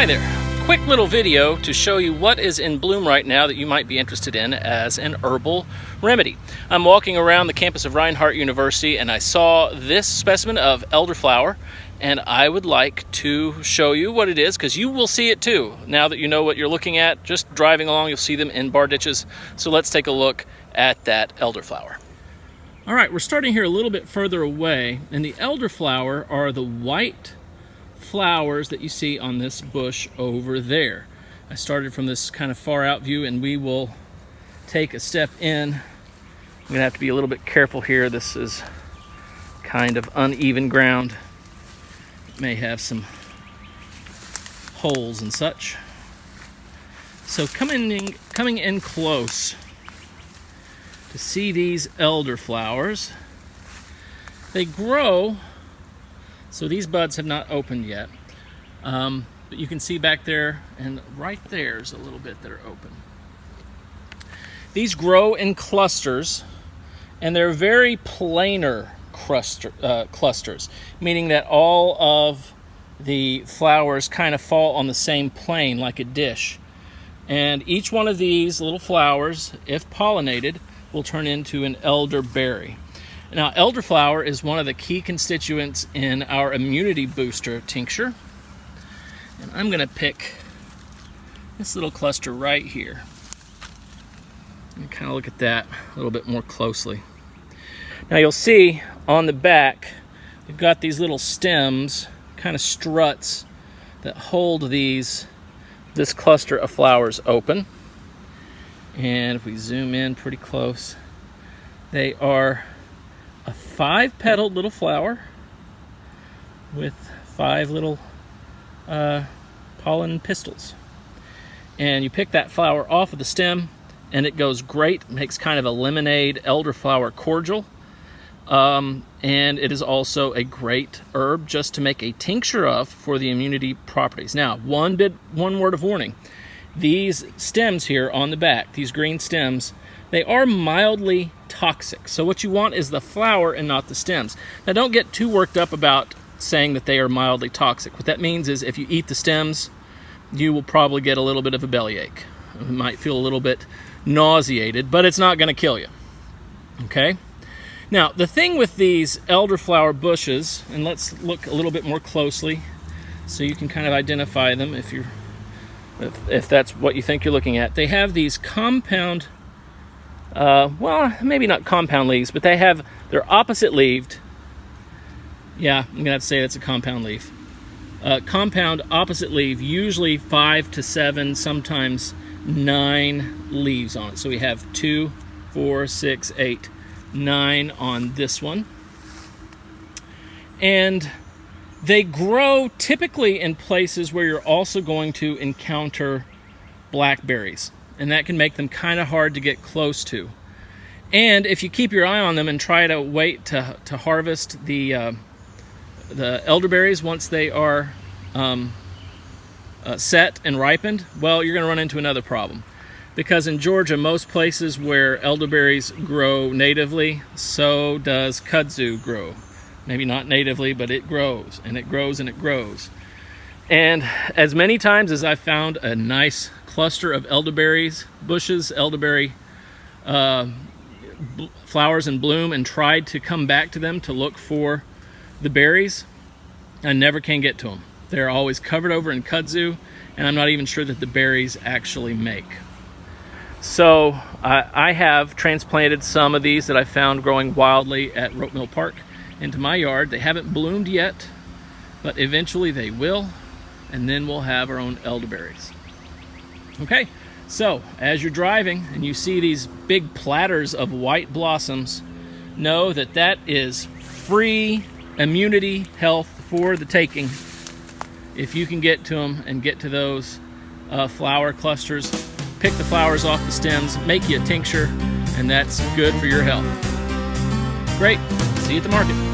there. Quick little video to show you what is in bloom right now that you might be interested in as an herbal remedy. I'm walking around the campus of Reinhardt University and I saw this specimen of elderflower, and I would like to show you what it is because you will see it too. Now that you know what you're looking at, just driving along you'll see them in bar ditches. So let's take a look at that elderflower. All right, we're starting here a little bit further away, and the elderflower are the white flowers that you see on this bush over there. I started from this kind of far out view, and we will take a step in. I'm gonna have to be a little bit careful here. This is kind of uneven ground. It may have some holes and such. So coming in close to see these elderflowers. They grow, so these buds have not opened yet, but you can see back there, and right there's a little bit that are open. These grow in clusters, and they're very planar clusters, meaning that all of the flowers kind of fall on the same plane like a dish. And each one of these little flowers, if pollinated, will turn into an elderberry. Now, elderflower is one of the key constituents in our immunity booster tincture. And I'm going to pick this little cluster right here and kind of look at that a little bit more closely. Now, you'll see on the back, we've got these little stems, kind of struts, that hold this cluster of flowers open. And if we zoom in pretty close, they are a 5-petaled little flower with 5 little pollen pistils. And you pick that flower off of the stem, and it goes great, makes kind of a lemonade elderflower cordial. And it is also a great herb just to make a tincture of for the immunity properties. Now, one word of warning. These stems here on the back, these green stems, they are mildly toxic. So what you want is the flower and not the stems. Now, don't get too worked up about saying that they are mildly toxic. What that means is if you eat the stems, you will probably get a little bit of a bellyache. You might feel a little bit nauseated, but it's not going to kill you. Okay? Now, the thing with these elderflower bushes, and let's look a little bit more closely so you can kind of identify them if that's what you think you're looking at. They have these compound, well, maybe not compound leaves, but they're opposite leaved. Yeah, I'm gonna have to say that's a compound leaf. Compound opposite leaf, usually 5 to 7, sometimes 9 leaves on it. So we have 2, 4, 6, 8, 9 on this one. And they grow typically in places where you're also going to encounter blackberries, and that can make them kind of hard to get close to. And if you keep your eye on them and try to wait to harvest the elderberries once they are set and ripened, well, you're going to run into another problem. Because in Georgia, most places where elderberries grow natively, so does kudzu grow. Maybe not natively, but it grows, and it grows, and it grows. And as many times as I've found a nice cluster of elderberries, bushes, elderberry flowers in bloom, and tried to come back to them to look for the berries, I never can get to them. They're always covered over in kudzu, and I'm not even sure that the berries actually make. So I have transplanted some of these that I found growing wildly at Rote Mill Park into my yard. They haven't bloomed yet, but eventually they will, and then we'll have our own elderberries. Okay, so as you're driving and you see these big platters of white blossoms, know that that is free immunity health for the taking. If you can get to them and get to those flower clusters, pick the flowers off the stems, make you a tincture, and that's good for your health. Great. See you at the market.